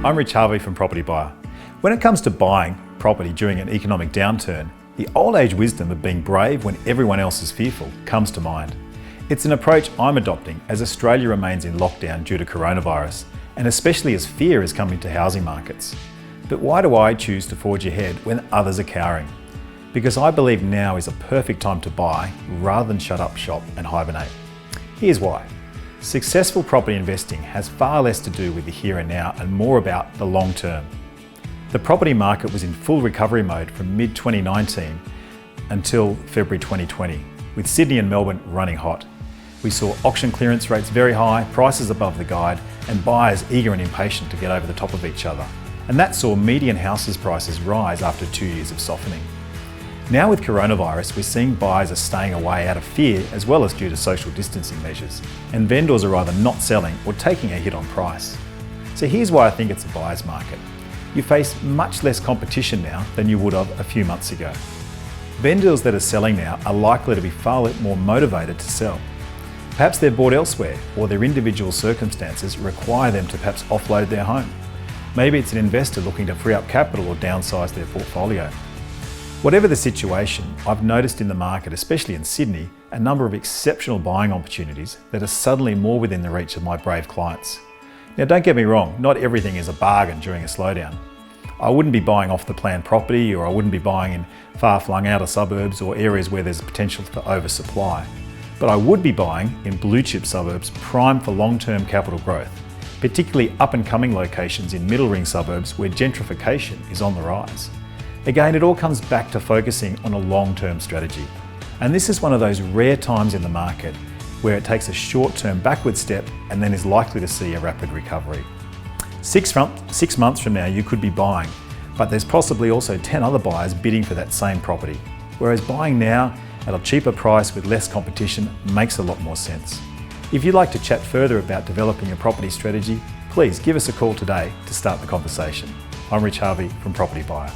I'm Rich Harvey from Property Buyer. When it comes to buying property during an economic downturn, the old age wisdom of being brave when everyone else is fearful comes to mind. It's an approach I'm adopting as Australia remains in lockdown due to coronavirus, and especially as fear is coming to housing markets. But why do I choose to forge ahead when others are cowering? Because I believe now is a perfect time to buy rather than shut up shop and hibernate. Here's why. Successful property investing has far less to do with the here and now and more about the long term. The property market was in full recovery mode from mid-2019 until February 2020, with Sydney and Melbourne running hot. We saw auction clearance rates very high, prices above the guide, and buyers eager and impatient to get over the top of each other. And that saw median houses prices rise after 2 years of softening. Now with coronavirus, we're seeing buyers are staying away out of fear as well as due to social distancing measures, and vendors are either not selling or taking a hit on price. So here's why I think it's a buyer's market. You face much less competition now than you would have a few months ago. Vendors that are selling now are likely to be far more motivated to sell. Perhaps they're bought elsewhere, or their individual circumstances require them to perhaps offload their home. Maybe it's an investor looking to free up capital or downsize their portfolio. Whatever the situation, I've noticed in the market, especially in Sydney, a number of exceptional buying opportunities that are suddenly more within the reach of my brave clients. Now don't get me wrong, not everything is a bargain during a slowdown. I wouldn't be buying off the plan property, or I wouldn't be buying in far-flung outer suburbs or areas where there's potential for oversupply. But I would be buying in blue chip suburbs primed for long-term capital growth, particularly up-and-coming locations in middle ring suburbs where gentrification is on the rise. Again, it all comes back to focusing on a long-term strategy. And this is one of those rare times in the market where it takes a short-term backward step and then is likely to see a rapid recovery. 6 months from now, you could be buying, but there's possibly also 10 other buyers bidding for that same property. Whereas buying now at a cheaper price with less competition makes a lot more sense. If you'd like to chat further about developing a property strategy, please give us a call today to start the conversation. I'm Rich Harvey from Property Buyer.